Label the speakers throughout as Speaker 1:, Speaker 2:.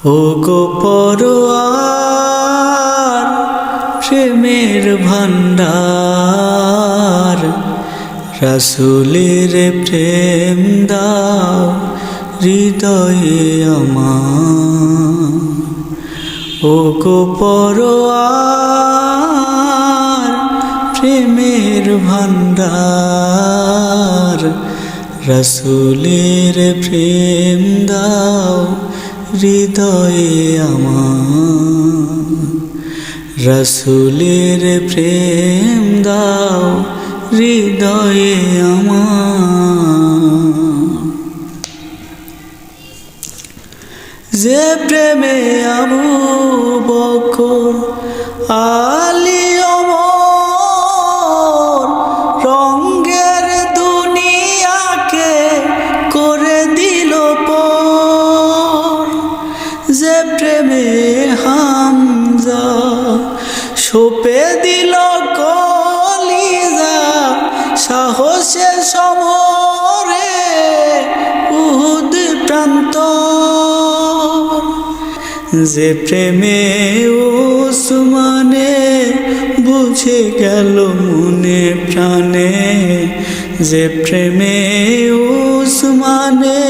Speaker 1: ও গো পরোয়ার প্রেমের ভান্ডার, রাসূলের প্রেম দাও হৃদয়ে আমার। ও গো পরোয়ার প্রেমের ভান্ডার, রাসূলের প্রেম দাও হৃদয়ে আমার। রাসূলের প্রেম দাও হৃদয়ে আমার। যে প্রেমে আবু বকর আলী ওমর রঙ্গের দুনিয়াকে করে দিল পর, যে প্রেমে হামজা সোপে দিল কলিজা সাহসের সমরে উহুদ প্রান্তর, যে প্রেমে উসমানে বুঝে গেল মনে প্রাণে, যে প্রেমে উসমানে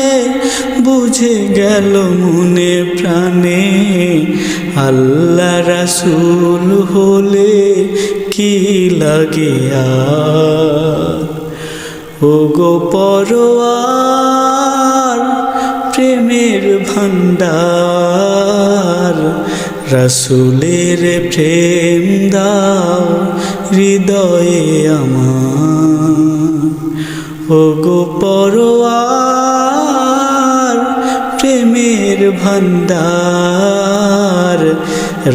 Speaker 1: বুঝে গেল মনে প্রাণে, আল্লাহ রাসূল হলে কি লাগে আর। ও গো পরোয়ার প্রেমের ভান্ডার, রাসূলের প্রেম দাও হৃদয়ে আমার। ও গো পরোয়ার প্রেমের ভান্ডার,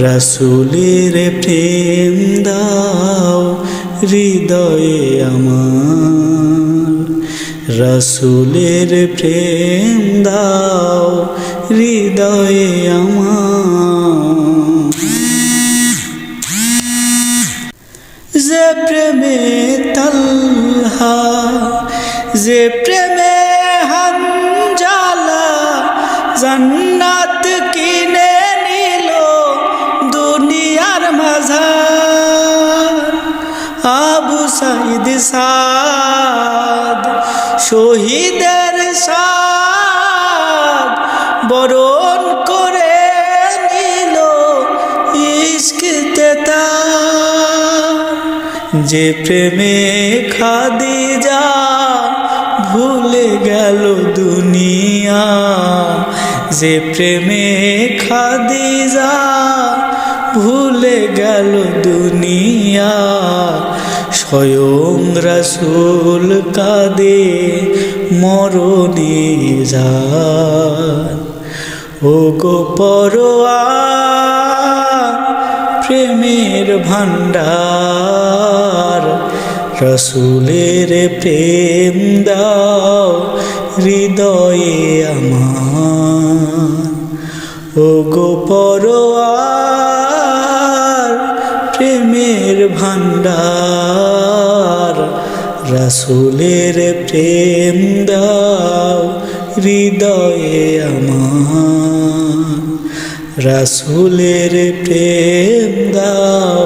Speaker 1: রাসূলের প্রেম দাও হৃদয়ে আমার। রাসূলের প্রেম দাও হৃদয়ে আমার। যে প্রেমে তালহা, যে প্রেমে হানজালা জান্নাত কিনে নিল দুনিয়ার মাঝার, আবু সাঈদ সাদ শহীদের সাদ বরণ করে নিল ইশকে তার, যে প্রেমে খাদিজা ভুলে গেল দুনিয়া, যে প্রেমে খাদিজা ভুলে গেল দুনিয়া, স্বয়ং রাসূল কাঁদে মরণে যান। ও গো পরোয়ার প্রেমের ভান্ডার, রাসূলের প্রেম দাও হৃদয়ে আমার। ও গো পরোয়ার প্রেমের ভান্ডার, রাসূলের প্রেম দাও হৃদয়ে আমার। রাসূলের প্রেম দাও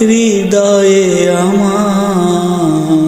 Speaker 1: হৃদয়ে আমার।